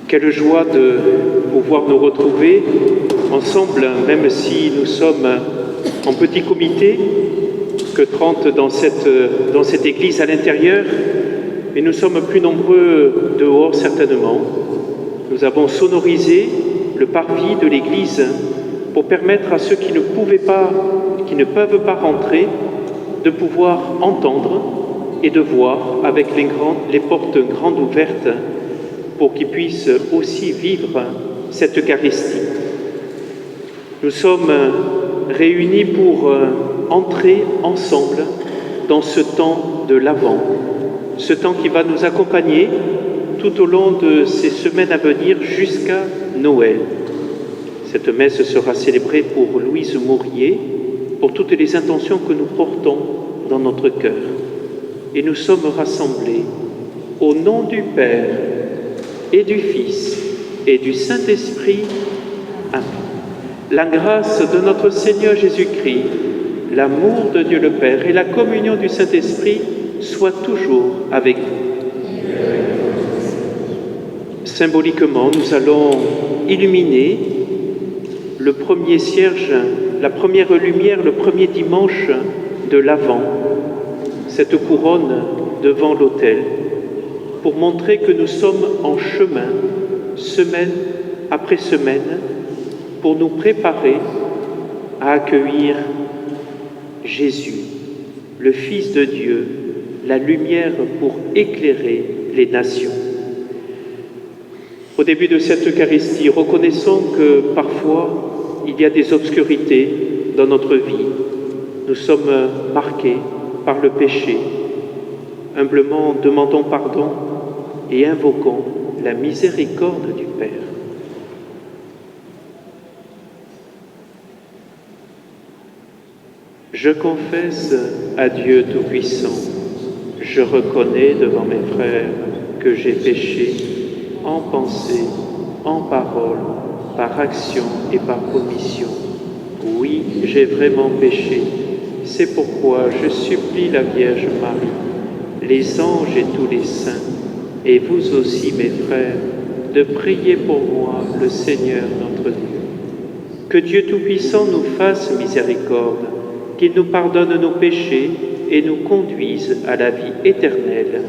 Quelle joie de pouvoir nous retrouver ensemble, même si nous sommes en petit comité, que 30 dans cette église à l'intérieur, mais nous sommes plus nombreux dehors certainement. Nous avons sonorisé le parvis de l'église pour permettre à ceux qui ne peuvent pas rentrer, de pouvoir entendre et de voir avec les portes grandes ouvertes pour qu'ils puissent aussi vivre cette Eucharistie. Nous sommes réunis pour entrer ensemble dans ce temps de l'Avent, ce temps qui va nous accompagner tout au long de ces semaines à venir jusqu'à Noël. Cette messe sera célébrée pour Louise Mourier, pour toutes les intentions que nous portons dans notre cœur. Et nous sommes rassemblés au nom du Père et du Fils et du Saint-Esprit. Amen. La grâce de notre Seigneur Jésus-Christ, l'amour de Dieu le Père et la communion du Saint-Esprit soient toujours avec vous. Symboliquement, nous allons illuminer le premier cierge, la première lumière, le premier dimanche de l'Avent, cette couronne devant l'autel, pour montrer que nous sommes en chemin, semaine après semaine, pour nous préparer à accueillir Jésus, le Fils de Dieu, la lumière pour éclairer les nations. Au début de cette Eucharistie, reconnaissons que parfois il y a des obscurités dans notre vie. Nous sommes marqués par le péché. Humblement demandons pardon et invoquons la miséricorde du Père. Je confesse à Dieu Tout-Puissant, je reconnais devant mes frères que j'ai péché en pensée, en parole, par action et par commission. Oui, j'ai vraiment péché. C'est pourquoi je supplie la Vierge Marie, les anges et tous les saints, et vous aussi, mes frères, de prier pour moi, le Seigneur notre Dieu. Que Dieu Tout-Puissant nous fasse miséricorde, qu'il nous pardonne nos péchés et nous conduise à la vie éternelle.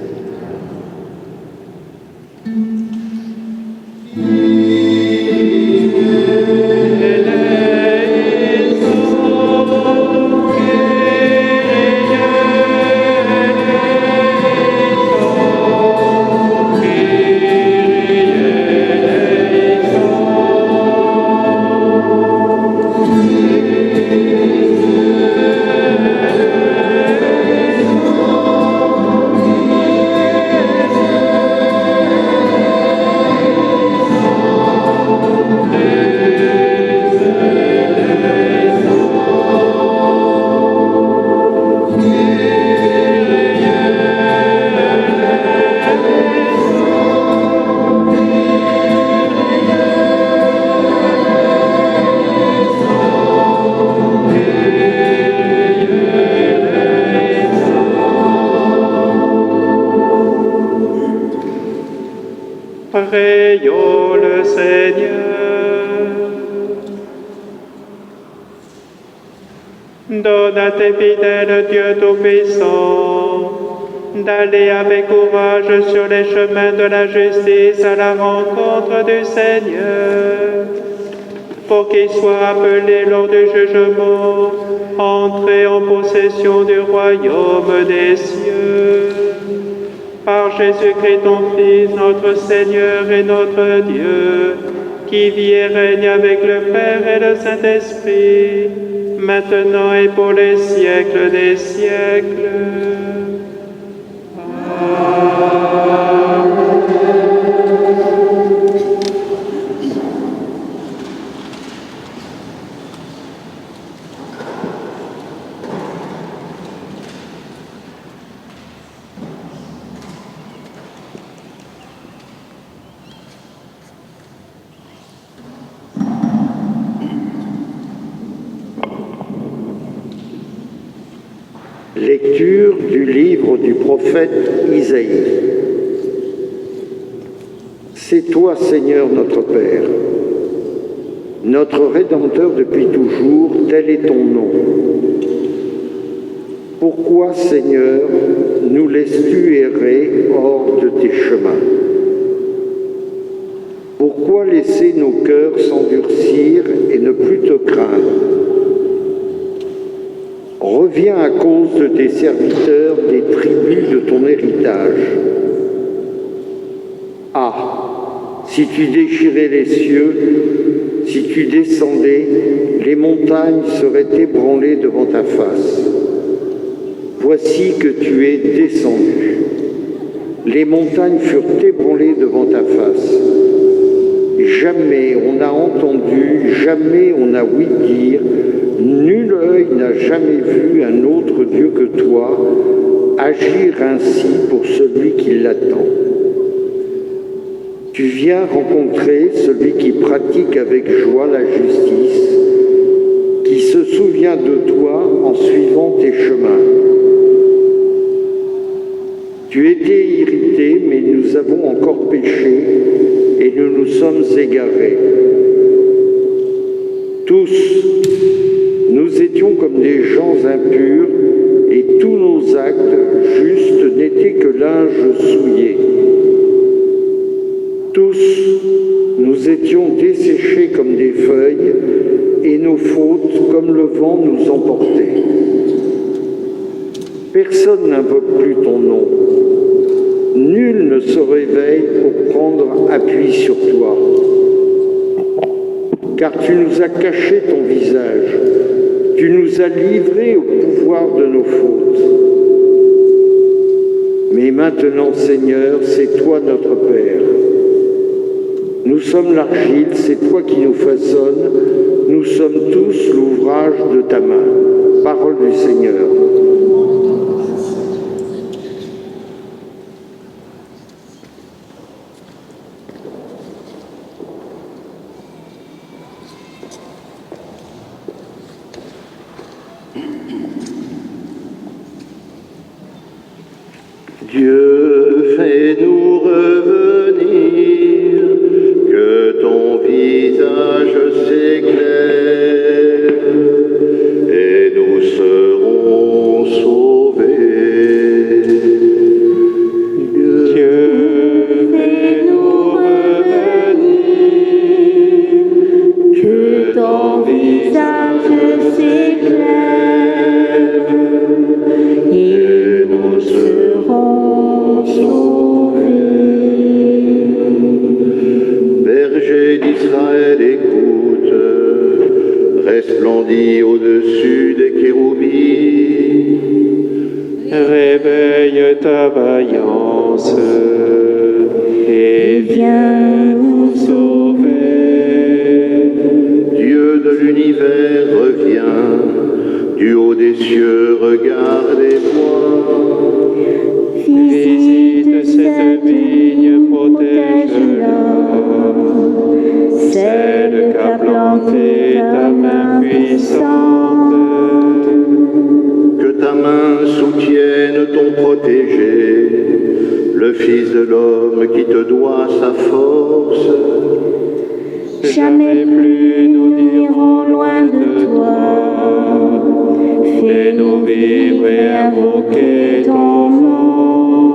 Prions le Seigneur. Donne à tes fidèles, Dieu Tout-Puissant, d'aller avec courage sur les chemins de la justice à la rencontre du Seigneur, pour qu'ils soient appelés lors du jugement, entrer en possession du royaume des cieux. Par Jésus-Christ, ton Fils, notre Seigneur et notre Dieu, qui vit et règne avec le Père et le Saint-Esprit, maintenant et pour les siècles des siècles. Lecture du livre du prophète Isaïe. C'est toi, Seigneur, notre Père, notre Rédempteur depuis toujours, tel est ton nom. Pourquoi, Seigneur, nous laisses-tu errer hors de tes chemins? Pourquoi laisser nos cœurs s'endurcir et ne plus te craindre? Reviens à cause de tes serviteurs des tribus de ton héritage. Ah, si tu déchirais les cieux, si tu descendais, les montagnes seraient ébranlées devant ta face. Voici que tu es descendu. Les montagnes furent ébranlées devant ta face. Jamais on n'a entendu, jamais on n'a ouï dire, nul œil n'a jamais vu un autre Dieu que toi agir ainsi pour celui qui l'attend. Tu viens rencontrer celui qui pratique avec joie la justice, qui se souvient de toi en suivant tes chemins. Tu étais irrité, mais nous avons encore péché et nous nous sommes égarés. Tous, nous étions comme des gens impurs et tous nos actes justes n'étaient que linge souillé. Tous, nous étions desséchés comme des feuilles et nos fautes, comme le vent, nous emportaient. Personne n'invoque plus ton nom. Nul ne se réveille pour prendre appui sur toi. Car tu nous as caché ton visage, tu nous as livrés au pouvoir de nos fautes. Mais maintenant, Seigneur, c'est toi notre Père. Nous sommes l'argile, c'est toi qui nous façonnes, nous sommes tous l'ouvrage de ta main. Parole du Seigneur. Dieu, fais-nous revenir, que ton visage s'éclaire, et nous serons sauvés. Dieu, fais-nous revenir, que ton visage s'éclaire, et nous serons sauvés. Berger d'Israël, écoute, resplendis au-dessus des kéroubis. Réveille ta vaillance et viens nous sauver. Dieu de l'univers, reviens, du haut des cieux, regardez-moi. Visite cette vigne, protège-la, celle qu'a plantée ta main puissante. Que ta main soutienne ton protégé, le Fils de l'homme qui te doit sa force. Jamais plus nous n'irons loin de toi. Fais-nous vivre et invoquer ton nom.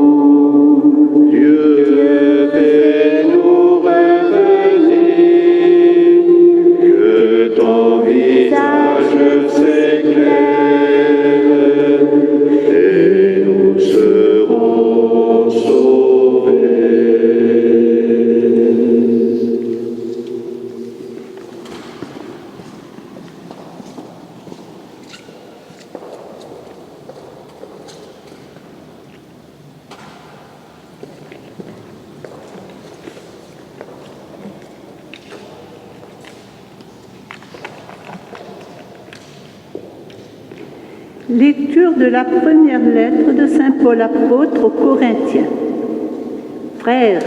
Dieu, fais-nous revenir, que ton visage s'éclaire, et nous serons sauvés. Lecture de la première lettre de saint Paul apôtre aux Corinthiens. Frères,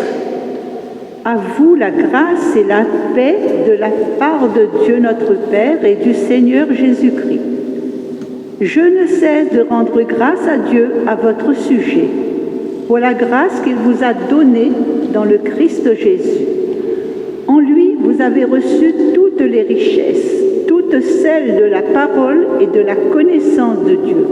à vous la grâce et la paix de la part de Dieu notre Père et du Seigneur Jésus-Christ. Je ne cesse de rendre grâce à Dieu à votre sujet, pour la grâce qu'il vous a donnée dans le Christ Jésus. En lui, vous avez reçu toutes les richesses, toutes celles de la parole et de la connaissance de Dieu.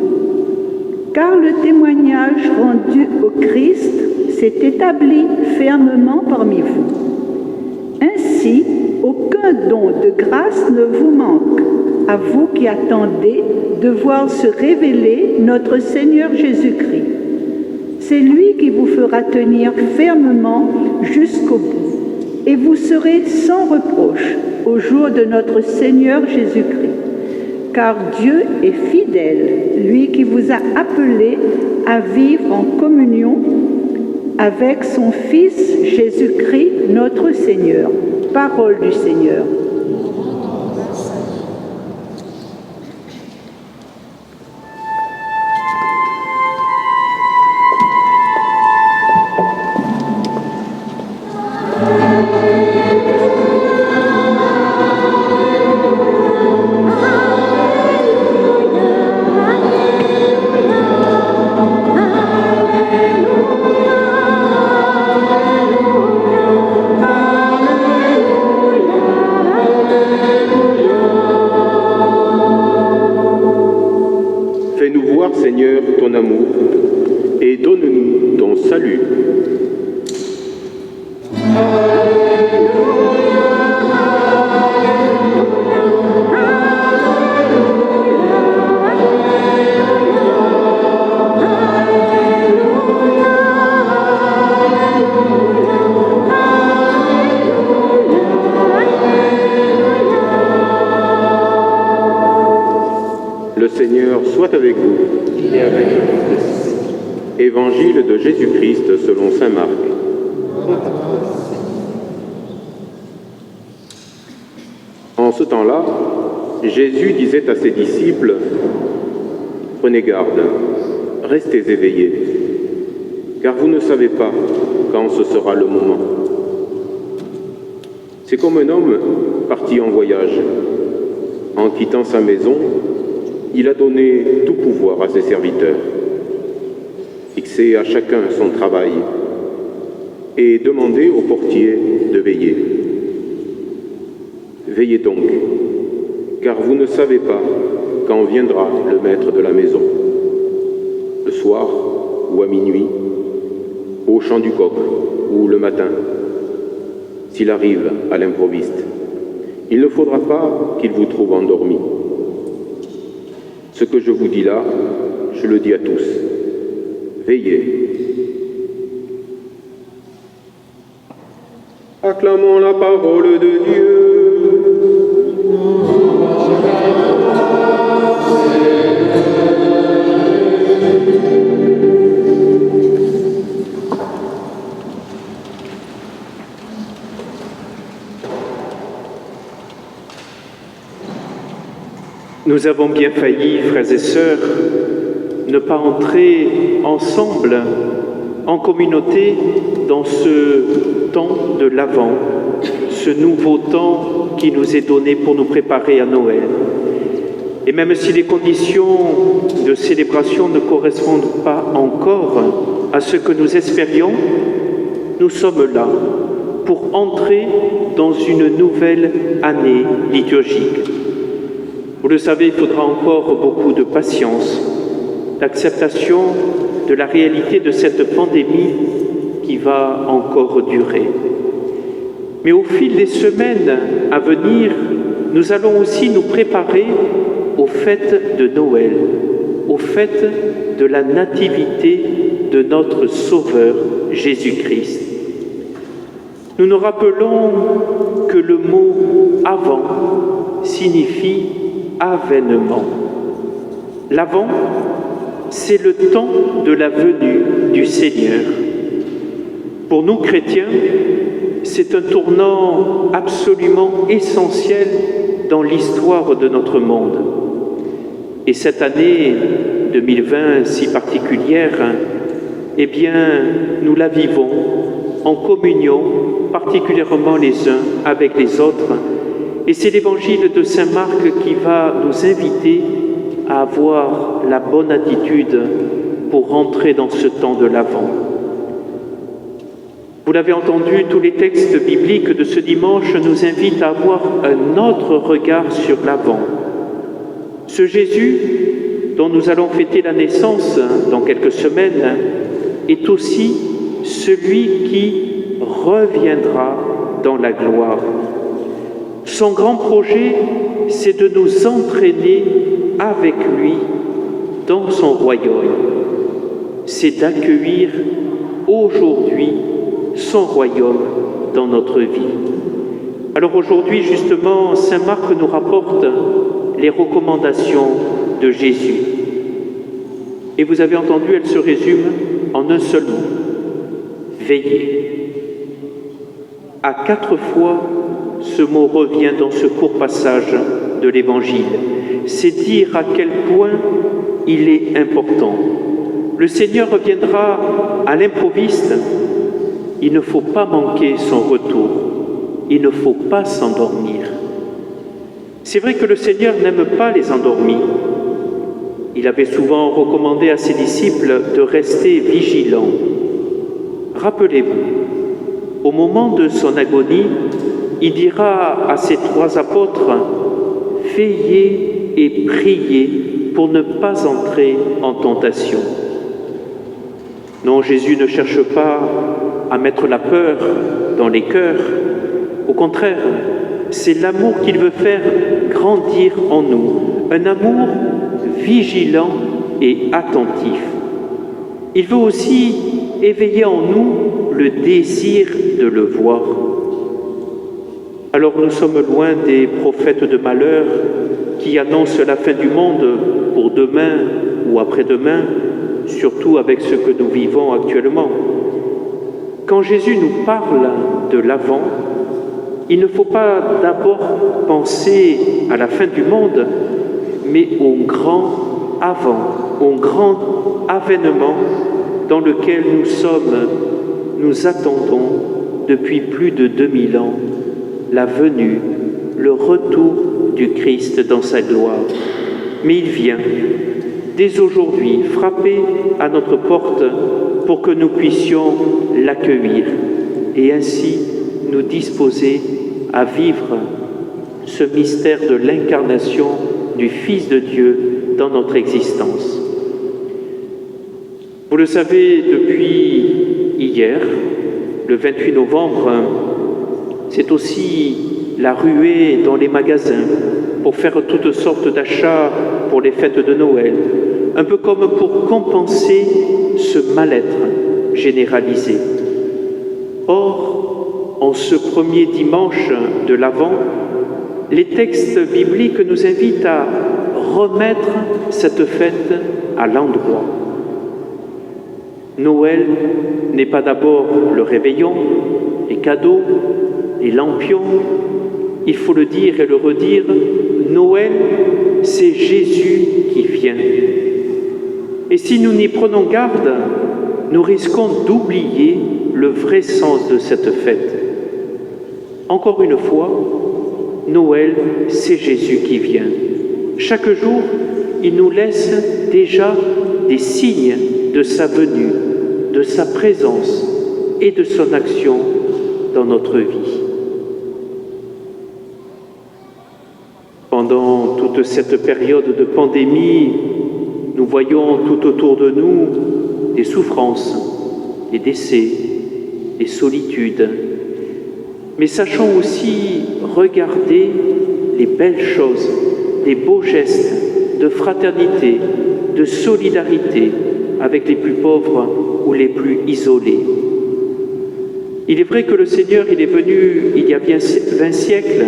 Car le témoignage rendu au Christ s'est établi fermement parmi vous. Ainsi, aucun don de grâce ne vous manque, à vous qui attendez de voir se révéler notre Seigneur Jésus-Christ. C'est lui qui vous fera tenir fermement jusqu'au bout, et vous serez sans reproche au jour de notre Seigneur Jésus-Christ. Car Dieu est fidèle, lui qui vous a appelés à vivre en communion avec son Fils Jésus-Christ, notre Seigneur. Parole du Seigneur. Seigneur, ton amour, et donne-nous ton salut. Le Seigneur soit avec vous. Et avec Évangile de Jésus-Christ selon saint Marc. En ce temps-là, Jésus disait à ses disciples, « Prenez garde, restez éveillés, car vous ne savez pas quand ce sera le moment. » C'est comme un homme parti en voyage. En quittant sa maison, il a donné tout pouvoir à ses serviteurs, fixé à chacun son travail et demandé au portier de veiller. Veillez donc, car vous ne savez pas quand viendra le maître de la maison, le soir ou à minuit, au chant du coq ou le matin, s'il arrive à l'improviste. Il ne faudra pas qu'il vous trouve endormi. Ce que je vous dis là, je le dis à tous. Veillez. Acclamons la parole de Dieu. Nous avons bien failli, frères et sœurs, ne pas entrer ensemble en communauté dans ce temps de l'Avent, ce nouveau temps qui nous est donné pour nous préparer à Noël. Et même si les conditions de célébration ne correspondent pas encore à ce que nous espérions, nous sommes là pour entrer dans une nouvelle année liturgique. Vous le savez, il faudra encore beaucoup de patience, d'acceptation de la réalité de cette pandémie qui va encore durer. Mais au fil des semaines à venir, nous allons aussi nous préparer aux fêtes de Noël, aux fêtes de la nativité de notre Sauveur Jésus-Christ. Nous nous rappelons que le mot « avant » signifie « avènement ». L'avant, c'est le temps de la venue du Seigneur. Pour nous chrétiens, c'est un tournant absolument essentiel dans l'histoire de notre monde. Et cette année 2020 si particulière, eh bien, nous la vivons en communion, particulièrement les uns avec les autres. Et c'est l'évangile de saint Marc qui va nous inviter à avoir la bonne attitude pour rentrer dans ce temps de l'Avent. Vous l'avez entendu, tous les textes bibliques de ce dimanche nous invitent à avoir un autre regard sur l'Avent. Ce Jésus, dont nous allons fêter la naissance dans quelques semaines, est aussi celui qui reviendra dans la gloire. Son grand projet, c'est de nous entraîner avec lui dans son royaume. C'est d'accueillir aujourd'hui son royaume dans notre vie. Alors aujourd'hui, justement, saint Marc nous rapporte les recommandations de Jésus. Et vous avez entendu, elles se résument en un seul mot: veillez. À 4 fois, ce mot revient dans ce court passage de l'Évangile. C'est dire à quel point il est important. Le Seigneur reviendra à l'improviste. Il ne faut pas manquer son retour. Il ne faut pas s'endormir. C'est vrai que le Seigneur n'aime pas les endormis. Il avait souvent recommandé à ses disciples de rester vigilants. Rappelez-vous, au moment de son agonie, il dira à ses 3 apôtres « Veillez et priez pour ne pas entrer en tentation ». Non, Jésus ne cherche pas à mettre la peur dans les cœurs. Au contraire, c'est l'amour qu'il veut faire grandir en nous, un amour vigilant et attentif. Il veut aussi éveiller en nous le désir de le voir. Alors nous sommes loin des prophètes de malheur qui annoncent la fin du monde pour demain ou après-demain, surtout avec ce que nous vivons actuellement. Quand Jésus nous parle de l'Avent, il ne faut pas d'abord penser à la fin du monde, mais au grand avant, au grand avènement dans lequel nous attendons depuis plus de 2000 ans, la venue, le retour du Christ dans sa gloire. Mais il vient, dès aujourd'hui, frapper à notre porte pour que nous puissions l'accueillir et ainsi nous disposer à vivre ce mystère de l'incarnation du Fils de Dieu dans notre existence. Vous le savez, depuis hier, le 28 novembre, c'est aussi la ruée dans les magasins pour faire toutes sortes d'achats pour les fêtes de Noël, un peu comme pour compenser ce mal-être généralisé. Or, en ce premier dimanche de l'Avent, les textes bibliques nous invitent à remettre cette fête à l'endroit. Noël n'est pas d'abord le réveillon, les cadeaux, les lampions. Il faut le dire et le redire, Noël, c'est Jésus qui vient. Et si nous n'y prenons garde, nous risquons d'oublier le vrai sens de cette fête. Encore une fois, Noël, c'est Jésus qui vient. Chaque jour, il nous laisse déjà des signes de sa venue. de sa présence et de son action dans notre vie. Pendant toute cette période de pandémie, nous voyons tout autour de nous des souffrances, des décès, des solitudes. Mais sachons aussi regarder les belles choses, les beaux gestes de fraternité, de solidarité avec les plus pauvres ou les plus isolés. Il est vrai que le Seigneur, il est venu il y a bien 20 siècles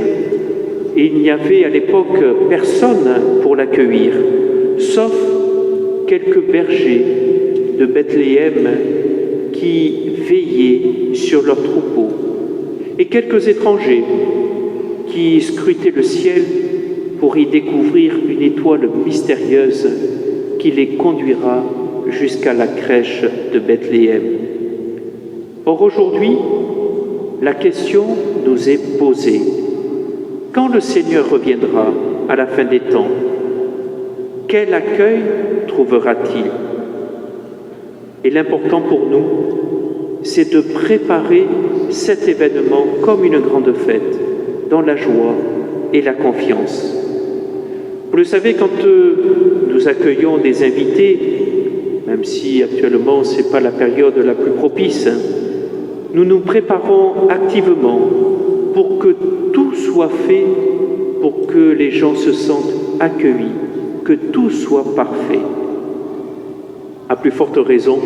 et il n'y avait à l'époque personne pour l'accueillir, sauf quelques bergers de Bethléem qui veillaient sur leurs troupeaux et quelques étrangers qui scrutaient le ciel pour y découvrir une étoile mystérieuse qui les conduira jusqu'à la crèche de Bethléem. Or aujourd'hui, la question nous est posée. Quand le Seigneur reviendra à la fin des temps, quel accueil trouvera-t-il? Et l'important pour nous, c'est de préparer cet événement comme une grande fête, dans la joie et la confiance. Vous le savez, quand nous accueillons des invités, même si actuellement ce n'est pas la période la plus propice, nous nous préparons activement pour que tout soit fait, pour que les gens se sentent accueillis, que tout soit parfait. À plus forte raison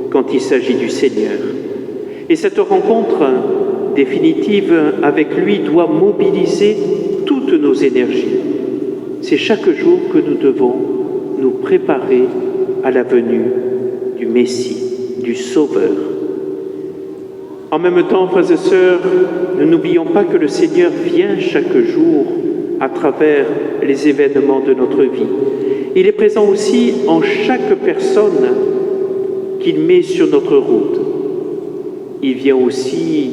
quand il s'agit du Seigneur. Et cette rencontre définitive avec lui doit mobiliser toutes nos énergies. C'est chaque jour que nous devons nous préparer à la venue du Messie, du Sauveur. En même temps, frères et sœurs, ne n'oublions pas que le Seigneur vient chaque jour à travers les événements de notre vie. Il est présent aussi en chaque personne qu'il met sur notre route. Il vient aussi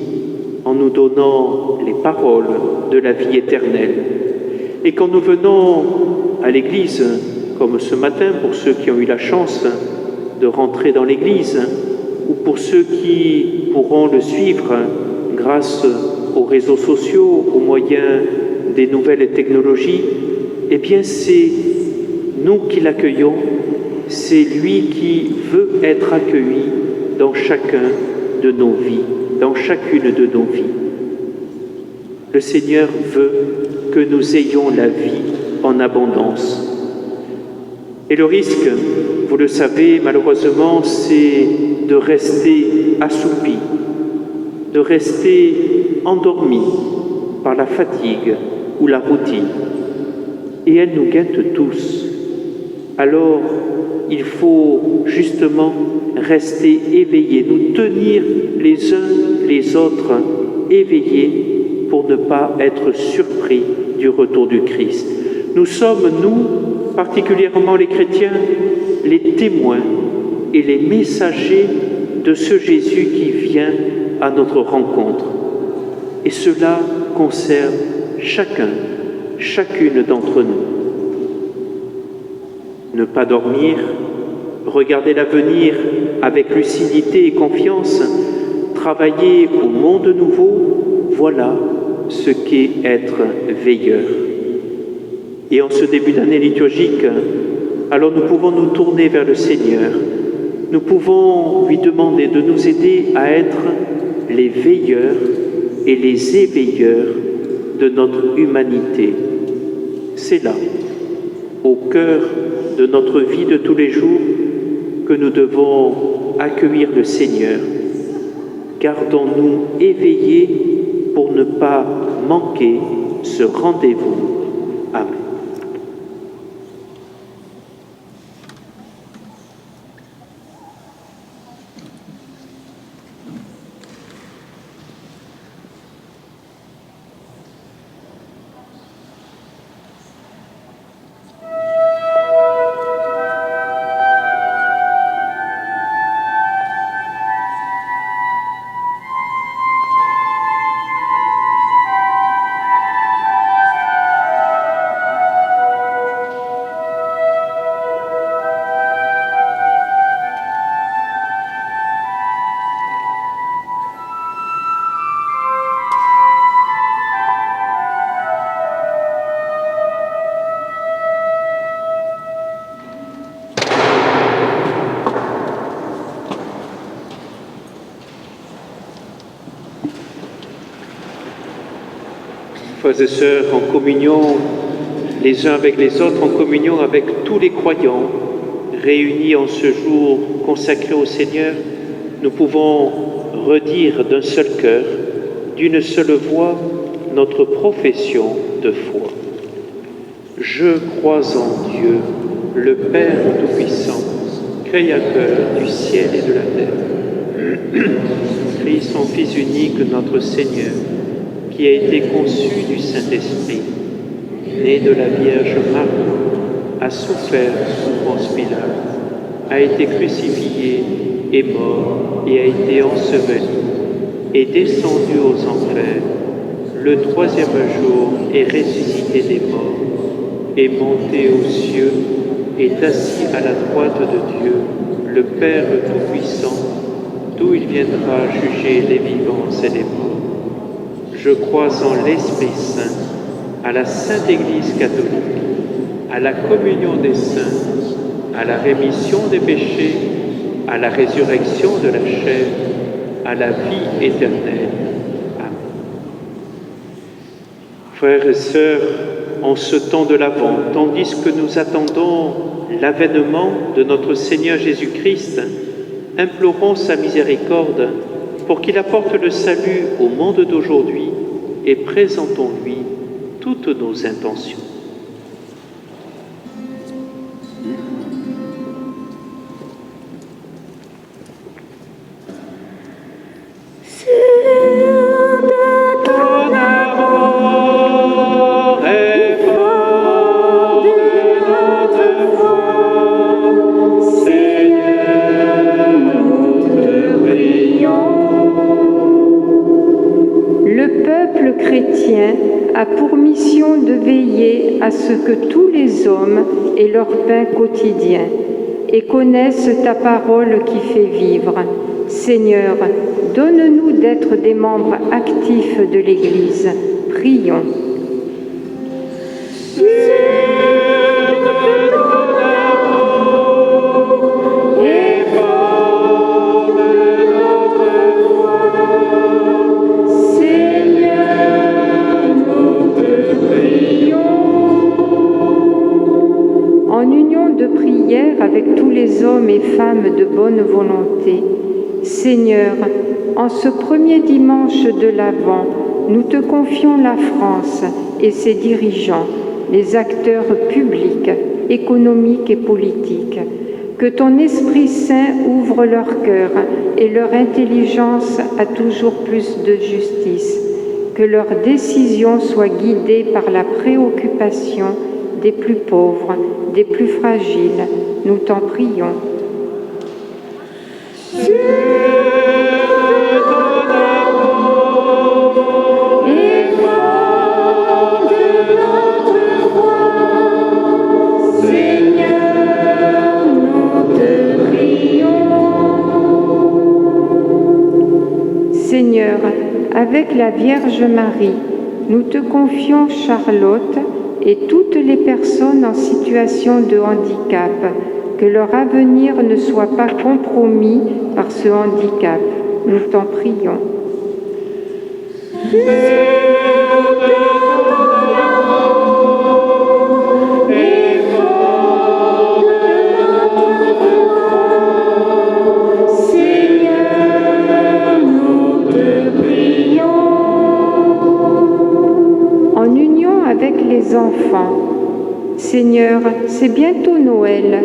en nous donnant les paroles de la vie éternelle. Et quand nous venons à l'église, comme ce matin pour ceux qui ont eu la chance de rentrer dans l'église, ou pour ceux qui pourront le suivre grâce aux réseaux sociaux, aux moyens des nouvelles technologies, eh bien c'est nous qui l'accueillons, c'est lui qui veut être accueilli dans chacun de nos vies, dans chacune de nos vies. Le Seigneur veut que nous ayons la vie en abondance. Et le risque, vous le savez, malheureusement, c'est de rester assoupi, de rester endormi par la fatigue ou la routine. Et elle nous guette tous. Alors, il faut justement rester éveillés, nous tenir les uns les autres éveillés pour ne pas être surpris du retour du Christ. Nous sommes, nous, particulièrement les chrétiens, les témoins et les messagers de ce Jésus qui vient à notre rencontre. Et cela concerne chacun, chacune d'entre nous. Ne pas dormir, regarder l'avenir avec lucidité et confiance, travailler au monde nouveau, voilà ce qu'est être veilleur. Et en ce début d'année liturgique, alors nous pouvons nous tourner vers le Seigneur. Nous pouvons lui demander de nous aider à être les veilleurs et les éveilleurs de notre humanité. C'est là, au cœur de notre vie de tous les jours, que nous devons accueillir le Seigneur. Gardons-nous éveillés pour ne pas manquer ce rendez-vous. Amen. frères et sœurs, en communion les uns avec les autres, en communion avec tous les croyants, réunis en ce jour consacré au Seigneur, nous pouvons redire d'un seul cœur, d'une seule voix, notre profession de foi. Je crois en Dieu, le Père Tout-Puissant, Créateur du ciel et de la terre. Christ, son Fils unique, notre Seigneur, qui a été conçu du Saint-Esprit, né de la Vierge Marie, a souffert sous Ponce Pilate, a été crucifié, est mort et a été enseveli, est descendu aux enfers, le troisième jour est ressuscité des morts, est monté aux cieux, est assis à la droite de Dieu, le Père Tout-Puissant, d'où il viendra juger les vivants et les morts. Je crois en l'Esprit Saint, à la Sainte Église catholique, à la communion des saints, à la rémission des péchés, à la résurrection de la chair, à la vie éternelle. Amen. Frères et sœurs, en ce temps de l'Avent, tandis que nous attendons l'avènement de notre Seigneur Jésus-Christ, implorons sa miséricorde pour qu'il apporte le salut au monde d'aujourd'hui et présentons-lui toutes nos intentions. a pour mission de veiller à ce que tous les hommes aient leur pain quotidien et connaissent ta parole qui fait vivre. Seigneur, donne-nous d'être des membres actifs de l'Église. Prions. Avec tous les hommes et femmes de bonne volonté. Seigneur, en ce premier dimanche de l'Avent, nous te confions la France et ses dirigeants, les acteurs publics, économiques et politiques. Que ton Esprit Saint ouvre leur cœur et leur intelligence à toujours plus de justice. Que leurs décisions soient guidées par la préoccupation des plus pauvres, des plus fragiles. Nous t'en prions. Seigneur, avec la Vierge Marie, nous te confions Charlotte et toutes les personnes en situation de handicap, que leur avenir ne soit pas compromis par ce handicap. Nous t'en prions. En union avec les enfants, Seigneur, c'est bientôt Noël.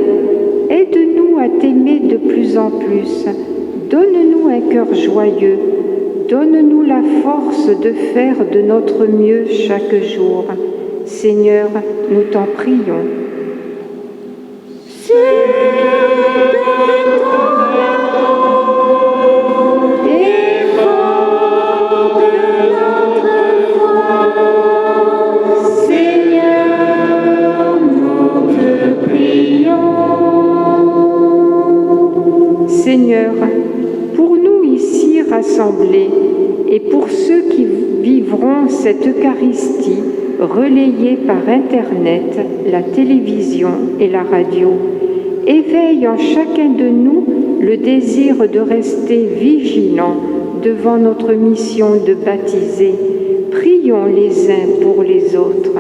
Aide-nous à t'aimer de plus en plus. Donne-nous un cœur joyeux. Donne-nous la force de faire de notre mieux chaque jour. Seigneur, nous t'en prions. Seigneur, pour nous ici rassemblés et pour ceux qui vivront cette Eucharistie relayée par Internet, la télévision et la radio, éveille en chacun de nous le désir de rester vigilant devant notre mission de baptiser. prions les uns pour les autres.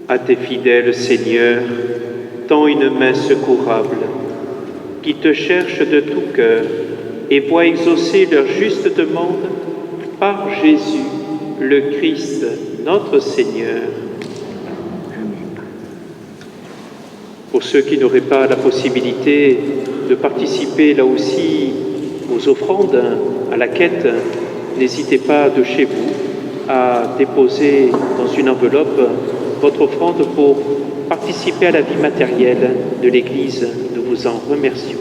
À tes fidèles, Seigneur, tends une main secourable, qui te cherchent de tout cœur et voient exaucer leur juste demande par Jésus, le Christ, notre Seigneur. Pour ceux qui n'auraient pas la possibilité de participer là aussi aux offrandes, à la quête, n'hésitez pas de chez vous à déposer dans une enveloppe votre offrande pour participer à la vie matérielle de l'Église. Nous vous en remercions.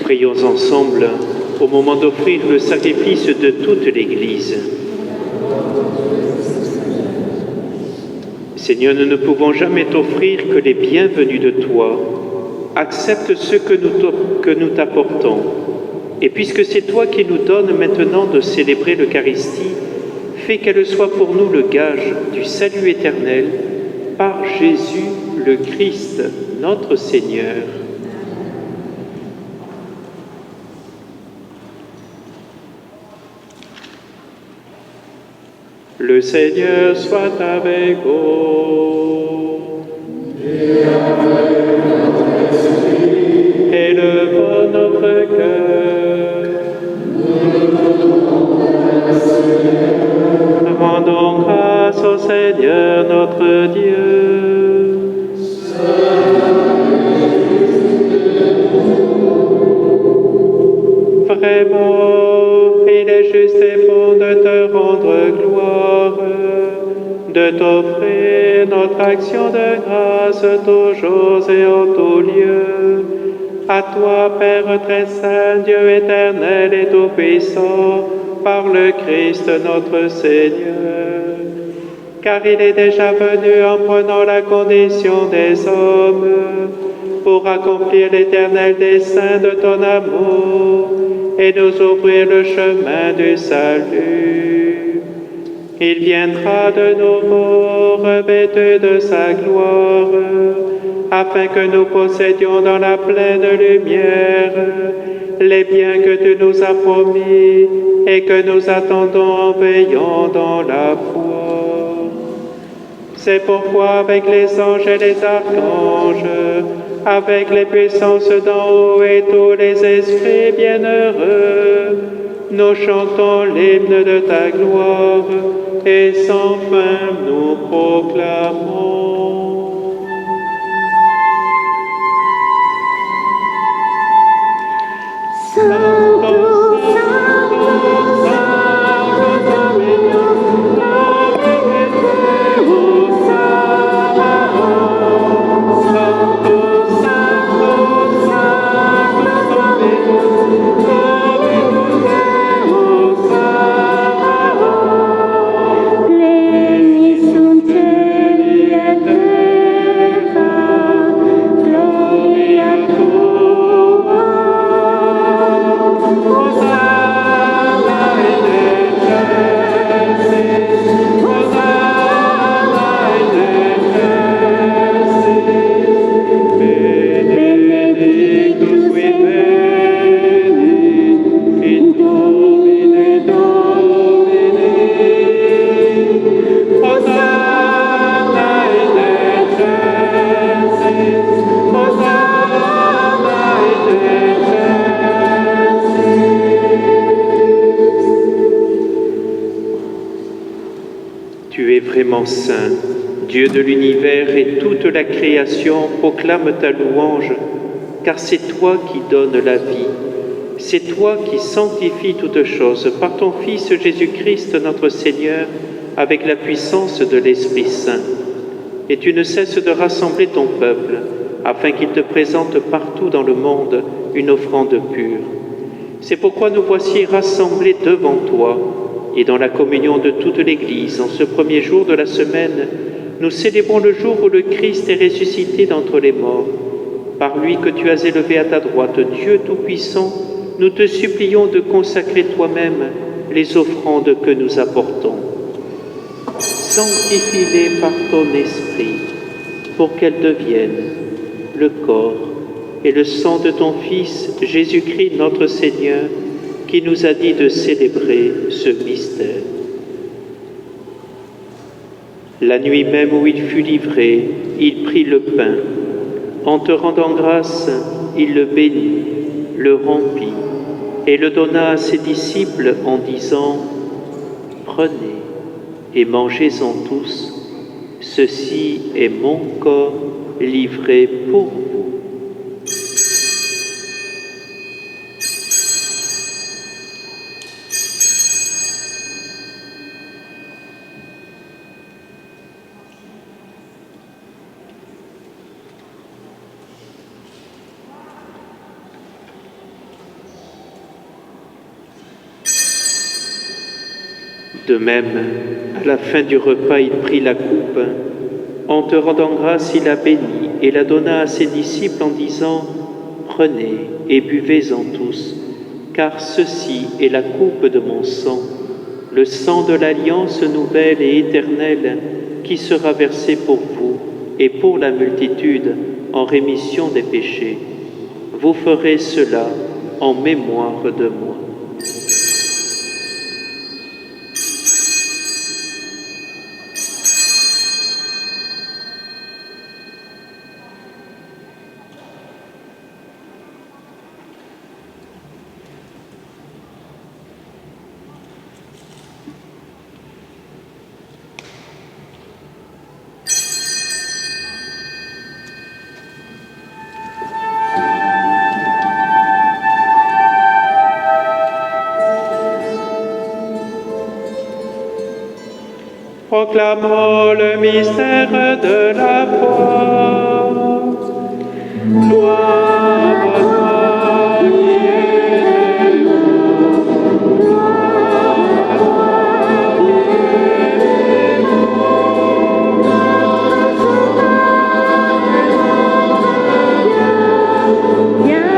Prions ensemble au moment d'offrir le sacrifice de toute l'Église. Seigneur, nous ne pouvons jamais t'offrir que les bienvenus de toi. Accepte ce que nous t'apportons. Et puisque c'est toi qui nous donnes maintenant de célébrer l'Eucharistie, fais qu'elle soit pour nous le gage du salut éternel par Jésus le Christ, notre Seigneur. Le Seigneur soit avec vous. Élevons notre cœur. Rendons grâce au Seigneur notre Dieu. Vraiment, il est juste et bon de te rendre gloire, de t'offrir notre action de grâce toujours et en tout lieu. À toi, Père très saint, Dieu éternel et tout-puissant, par le Christ notre Seigneur. Car il est déjà venu en prenant la condition des hommes, pour accomplir l'éternel dessein de ton amour et nous ouvrir le chemin du salut. Il viendra de nouveau revêtu de sa gloire, afin que nous possédions dans la pleine lumière les biens que tu nous as promis et que nous attendons en veillant dans la foi. C'est pourquoi avec les anges et les archanges, avec les puissances d'en haut et tous les esprits bienheureux, nous chantons l'hymne de ta gloire et sans fin nous proclamons. Saint, Dieu de l'univers et toute la création proclame ta louange, car c'est toi qui donnes la vie, c'est toi qui sanctifies toutes choses par ton Fils Jésus-Christ notre Seigneur, avec la puissance de l'Esprit Saint. Et tu ne cesses de rassembler ton peuple, afin qu'il te présente partout dans le monde une offrande pure. C'est pourquoi nous voici rassemblés devant toi, et dans la communion de toute l'Église, en ce premier jour de la semaine, nous célébrons le jour où le Christ est ressuscité d'entre les morts. Par lui que tu as élevé à ta droite, Dieu Tout-Puissant, nous te supplions de consacrer toi-même les offrandes que nous apportons. Sanctifie-les par ton Esprit, pour qu'elles deviennent le corps et le sang de ton Fils, Jésus-Christ notre Seigneur, qui nous a dit de célébrer ce mystère. La nuit même où il fut livré, il prit le pain. En te rendant grâce, il le bénit, le rompit et le donna à ses disciples en disant « Prenez et mangez-en tous, ceci est mon corps livré pour vous. » De même, à la fin du repas, il prit la coupe. En te rendant grâce, il la bénit et la donna à ses disciples en disant « Prenez et buvez-en tous, car ceci est la coupe de mon sang, le sang de l'alliance nouvelle et éternelle qui sera versé pour vous et pour la multitude en rémission des péchés. Vous ferez cela en mémoire de moi. » Proclamons le mystère de la foi. Gloire à toi qui es mort. Gloire à toi qui es mort. Notre Sauveur et notre Dieu. Viens,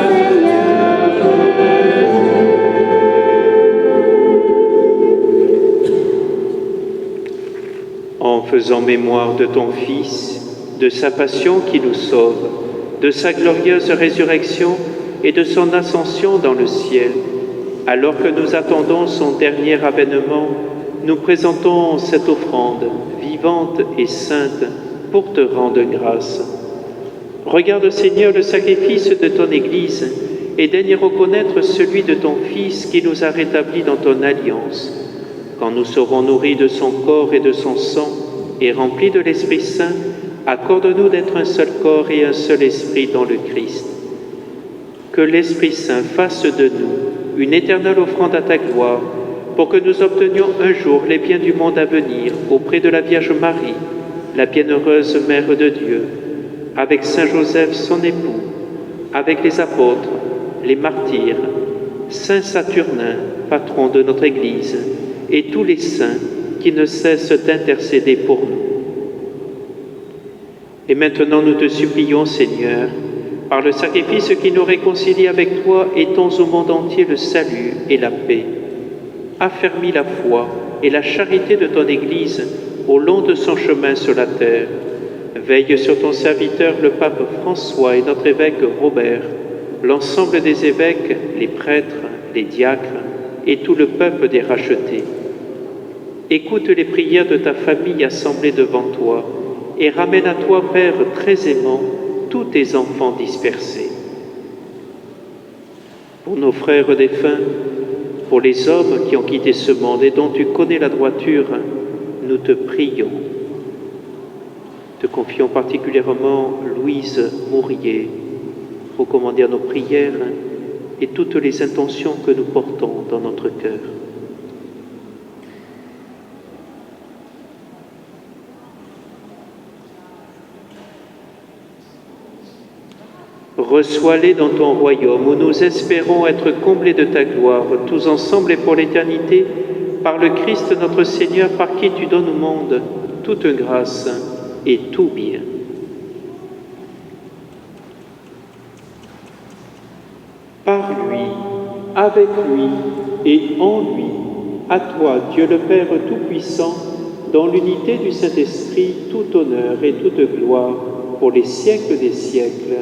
Seigneur Jésus. En faisant mémoire de ton Fils, de sa passion qui nous sauve, de sa glorieuse résurrection et de son ascension dans le ciel, alors que nous attendons son dernier avènement, nous présentons cette offrande vivante et sainte pour te rendre grâce. Regarde, Seigneur, le sacrifice de ton Église et daigne reconnaître celui de ton Fils qui nous a rétablis dans ton alliance. Quand nous serons nourris de son corps et de son sang et remplis de l'Esprit Saint, accorde-nous d'être un seul corps et un seul esprit dans le Christ. Que l'Esprit Saint fasse de nous une éternelle offrande à ta gloire, pour que nous obtenions un jour les biens du monde à venir auprès de la Vierge Marie, la bienheureuse Mère de Dieu, avec Saint Joseph son époux, avec les apôtres, les martyrs, Saint Saturnin, patron de notre Église, et tous les saints qui ne cessent d'intercéder pour nous. Et maintenant nous te supplions, Seigneur, par le sacrifice qui nous réconcilie avec toi, étends au monde entier le salut et la paix. Affermis la foi et la charité de ton Église au long de son chemin sur la terre. Veille sur ton serviteur, le pape François et notre évêque Robert, l'ensemble des évêques, les prêtres, les diacres et tout le peuple des rachetés. Écoute les prières de ta famille assemblée devant toi et ramène à toi, Père très aimant, tous tes enfants dispersés. Pour nos frères défunts, pour les hommes qui ont quitté ce monde et dont tu connais la droiture, nous te prions. Te confions particulièrement Louise Mourier, recommandée à nos prières et toutes les intentions que nous portons dans notre cœur. Reçois-les dans ton royaume où nous espérons être comblés de ta gloire, tous ensemble et pour l'éternité, par le Christ notre Seigneur, par qui tu donnes au monde toute grâce et tout bien. Par lui, avec lui et en lui, à toi, Dieu le Père Tout-Puissant, dans l'unité du Saint-Esprit, tout honneur et toute gloire pour les siècles des siècles.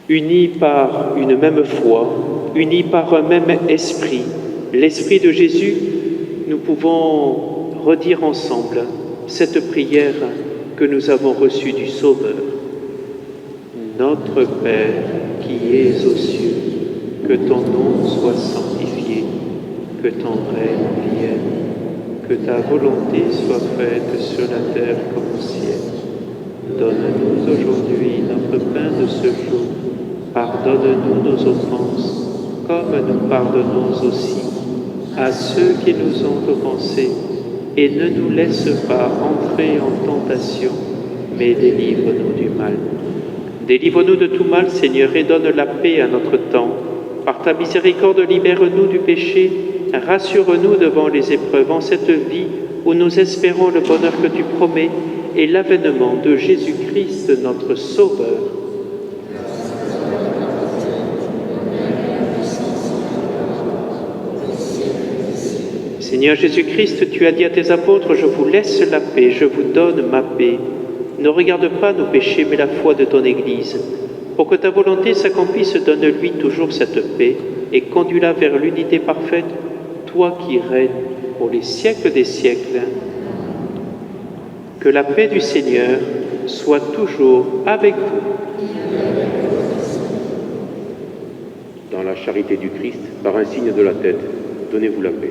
Unis par une même foi, unis par un même esprit, l'Esprit de Jésus, nous pouvons redire ensemble cette prière que nous avons reçue du Sauveur. Notre Père qui es aux cieux, que ton nom soit sanctifié, que ton règne vienne, que ta volonté soit faite sur la terre comme au ciel. Donne-nous aujourd'hui notre pain de ce jour. Pardonne-nous nos offenses, comme nous pardonnons aussi à ceux qui nous ont offensés, et ne nous laisse pas entrer en tentation, mais délivre-nous du mal. Délivre-nous de tout mal, Seigneur, et donne la paix à notre temps. Par ta miséricorde, libère-nous du péché, rassure-nous devant les épreuves en cette vie où nous espérons le bonheur que tu promets et l'avènement de Jésus-Christ, notre Sauveur. Seigneur Jésus-Christ, tu as dit à tes apôtres, « Je vous laisse la paix, je vous donne ma paix. Ne regarde pas nos péchés, mais la foi de ton Église. Pour que ta volonté s'accomplisse, donne-lui toujours cette paix et conduis-la vers l'unité parfaite, toi qui règnes pour les siècles des siècles. » Que la paix du Seigneur soit toujours avec vous. Dans la charité du Christ, par un signe de la tête, donnez-vous la paix.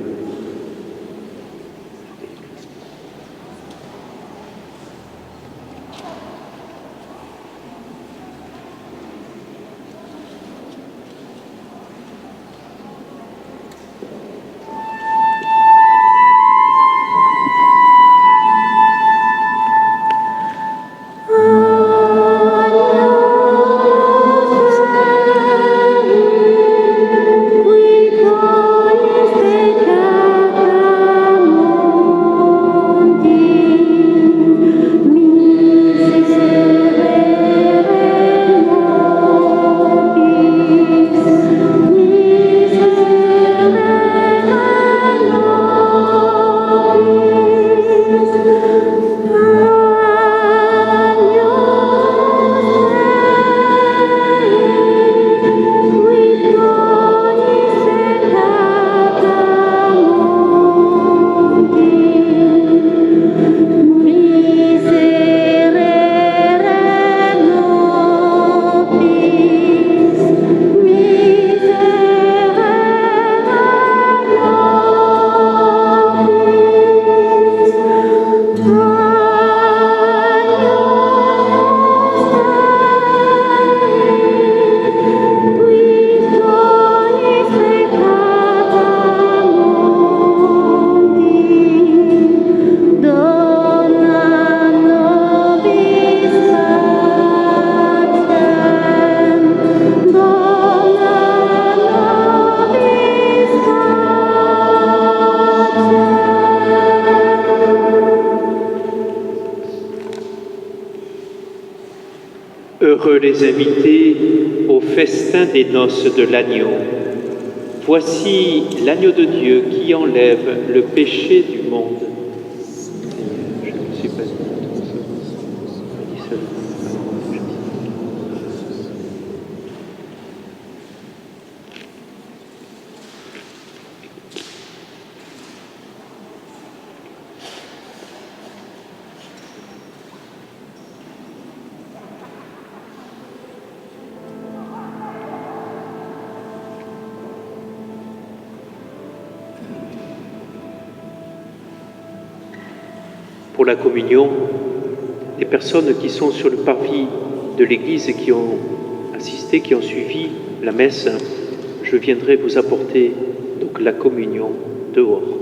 heureux les invités au festin des noces de l'agneau. Voici l'agneau de Dieu qui enlève le péché du monde. Je ne suis pas pour la communion, les personnes qui sont sur le parvis de l'église et qui ont assisté, qui ont suivi la messe, je viendrai vous apporter donc la communion dehors.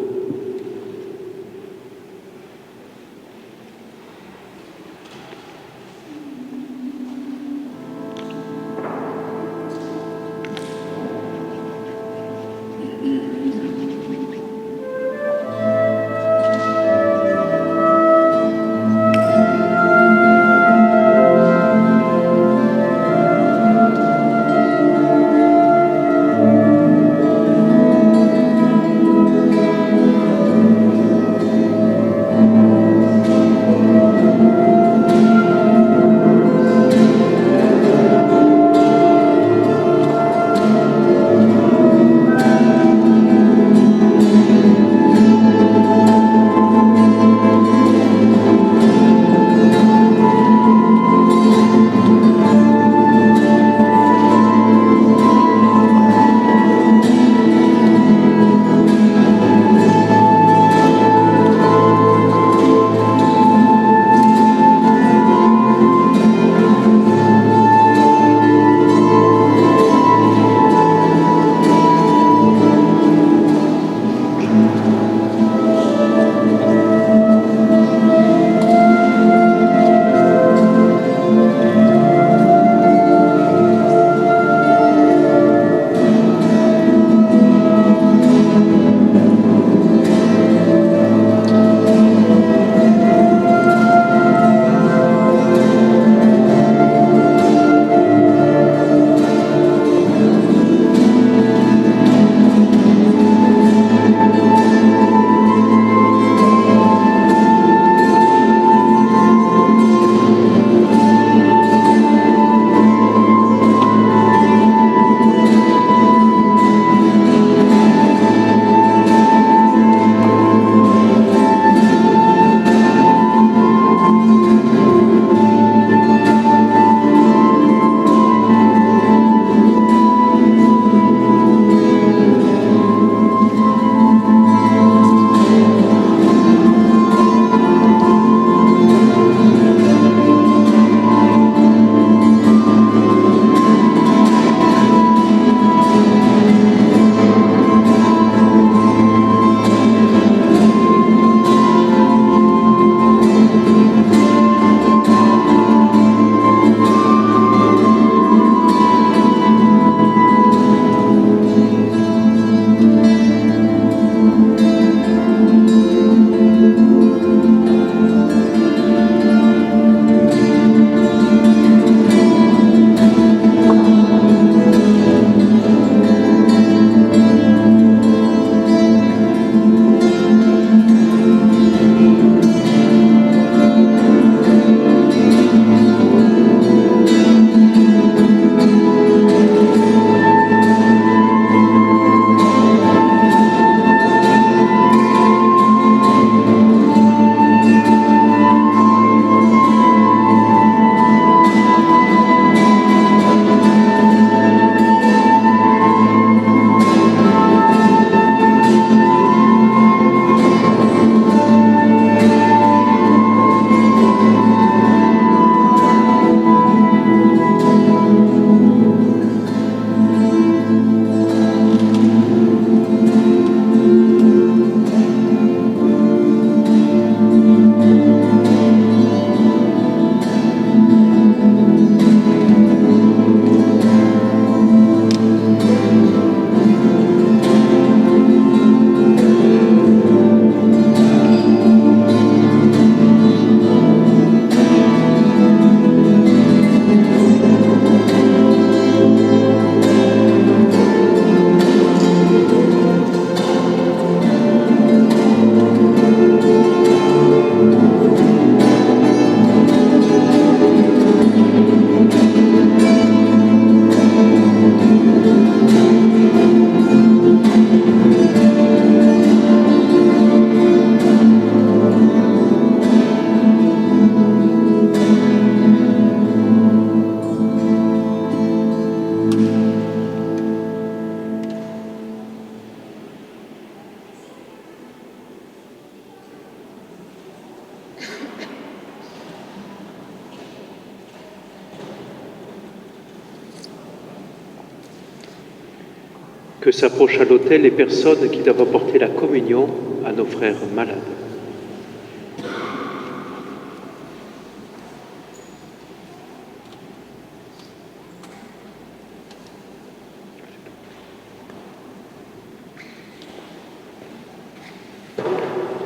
que s'approchent à l'autel les personnes qui doivent apporter la communion à nos frères malades.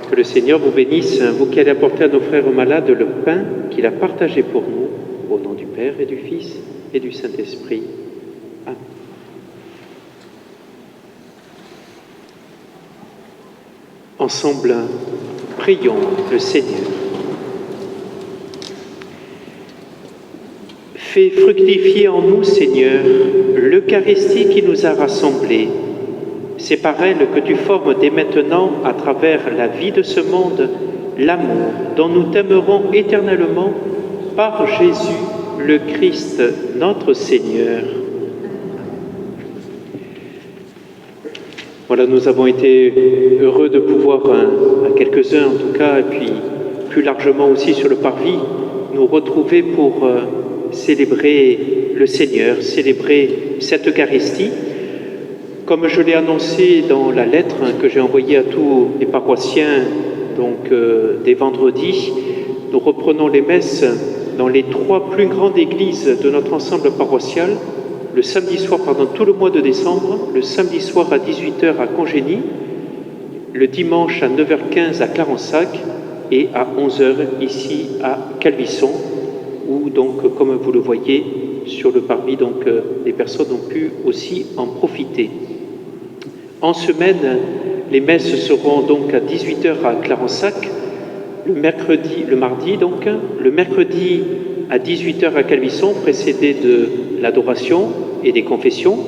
Que le Seigneur vous bénisse, vous qui allez apporter à nos frères malades le pain qu'il a partagé pour nous, au nom du Père et du Fils et du Saint-Esprit. Amen. Ensemble, prions le Seigneur. Fais fructifier en nous, Seigneur, l'Eucharistie qui nous a rassemblés. C'est par elle que tu formes dès maintenant, à travers la vie de ce monde, l'amour dont nous t'aimerons éternellement par Jésus, le Christ, notre Seigneur. Voilà, nous avons été heureux de pouvoir, à quelques-uns en tout cas, et puis plus largement aussi sur le parvis, nous retrouver pour célébrer le Seigneur, célébrer cette Eucharistie. Comme je l'ai annoncé dans la lettre que j'ai envoyée à tous les paroissiens dès vendredi, nous reprenons les messes dans les 3 plus grandes églises de notre ensemble paroissial, le samedi soir pendant tout le mois de décembre, le samedi soir à 18h à Congénie, le dimanche à 9h15 à Carensac et à 11h ici à Calvisson, où donc, comme vous le voyez sur le parvis, les personnes ont pu aussi en profiter. En semaine, les messes seront donc à 18h à Clarensac, le mardi, le mercredi à 18h à Calvisson, précédé de l'adoration et des confessions,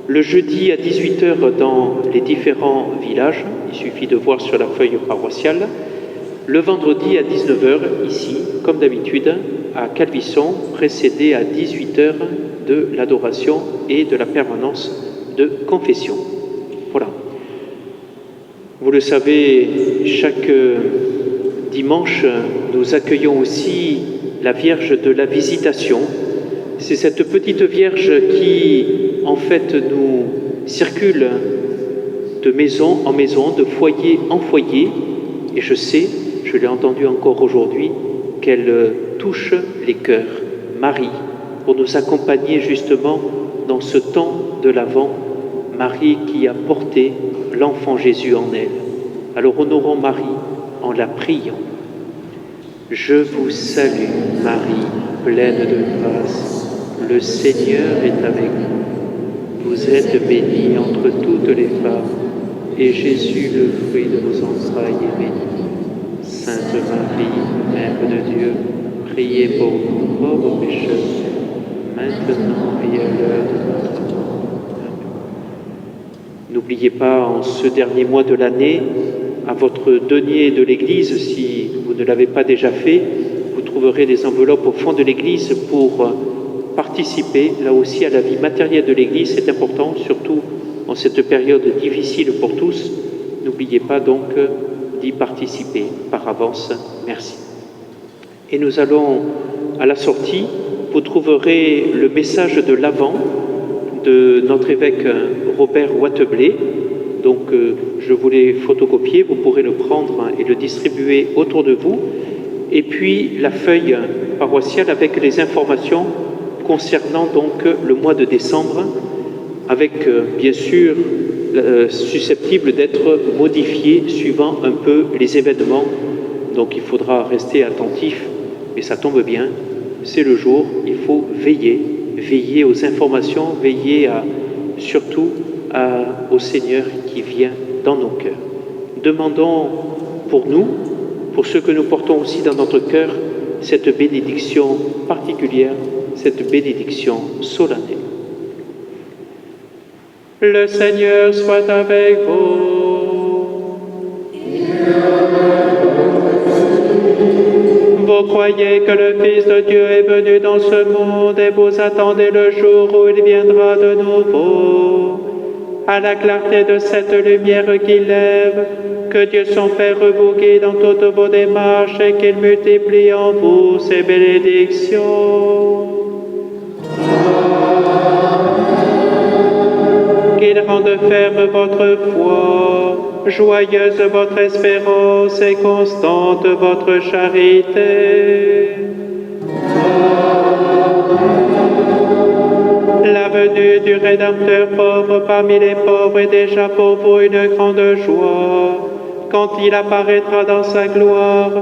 le jeudi à 18h dans les différents villages, il suffit de voir sur la feuille paroissiale, le vendredi à 19h, ici, comme d'habitude, à Calvisson, précédé à 18h de l'adoration et de la permanence de confession. Voilà. Vous le savez, chaque dimanche, nous accueillons aussi la Vierge de la Visitation. C'est cette petite Vierge qui, en fait, nous circule de maison en maison, de foyer en foyer. Et je sais, je l'ai entendu encore aujourd'hui, qu'elle touche les cœurs. Marie, pour nous accompagner justement dans ce temps de l'Avent, Marie qui a porté l'enfant Jésus en elle. Alors honorons Marie en la priant. Je vous salue, Marie, pleine de grâce. Le Seigneur est avec vous. Vous êtes bénie entre toutes les femmes, et Jésus, le fruit de vos entrailles, est béni. Sainte Marie, Mère de Dieu, priez pour nous pauvres pécheurs, maintenant et à l'heure de notre mort. Amen. N'oubliez pas, en ce dernier mois de l'année, à votre denier de l'Église, si vous ne l'avez pas déjà fait, vous trouverez des enveloppes au fond de l'Église pour participer, là aussi, à la vie matérielle de l'Église. C'est important, surtout en cette période difficile pour tous. N'oubliez pas donc d'y participer. Par avance, merci. Et nous allons, à la sortie, vous trouverez le message de l'Avent de notre évêque Robert Wateblé. Donc, je vous l'ai photocopié, vous pourrez le prendre et le distribuer autour de vous. Et puis, la feuille paroissiale avec les informations concernant donc le mois de décembre, avec, bien sûr, susceptible d'être modifié suivant un peu les événements. Donc, il faudra rester attentif, mais ça tombe bien, c'est le jour, il faut veiller aux informations, veiller surtout au Seigneur qui vient dans nos cœurs. Demandons pour nous, pour ceux que nous portons aussi dans notre cœur, cette bénédiction particulière, cette bénédiction solennelle. Le Seigneur soit avec vous. Vous croyez que le Fils de Dieu est venu dans ce monde et vous attendez le jour où il viendra de nouveau. À la clarté de cette lumière qui lève, que Dieu son Père vous guide dans toutes vos démarches et qu'il multiplie en vous ses bénédictions. Qu'il qu'il rende ferme votre foi, joyeuse votre espérance et constante votre charité. La venue du Rédempteur pauvre parmi les pauvres est déjà pour vous une grande joie. Quand il apparaîtra dans sa gloire,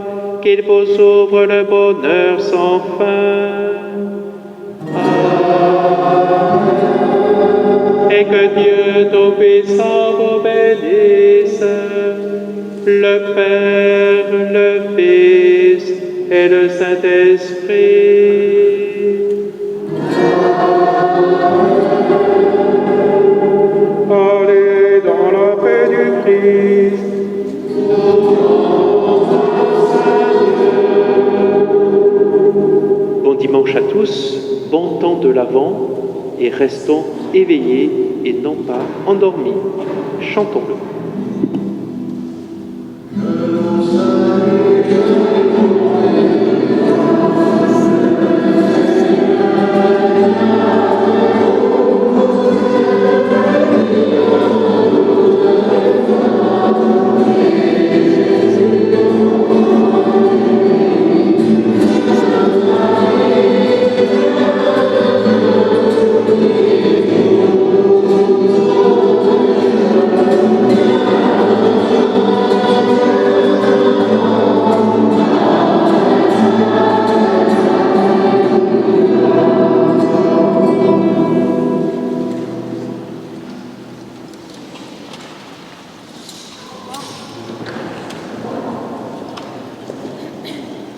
qu'il vous ouvre le bonheur sans fin. Et que Dieu Tout-Puissant vous bénisse, le Père, le Fils et le Saint-Esprit. Allez dans la paix du Christ. Bon dimanche à tous, bon temps de l'Avent et restons éveillés et non pas endormis. Chantons-le.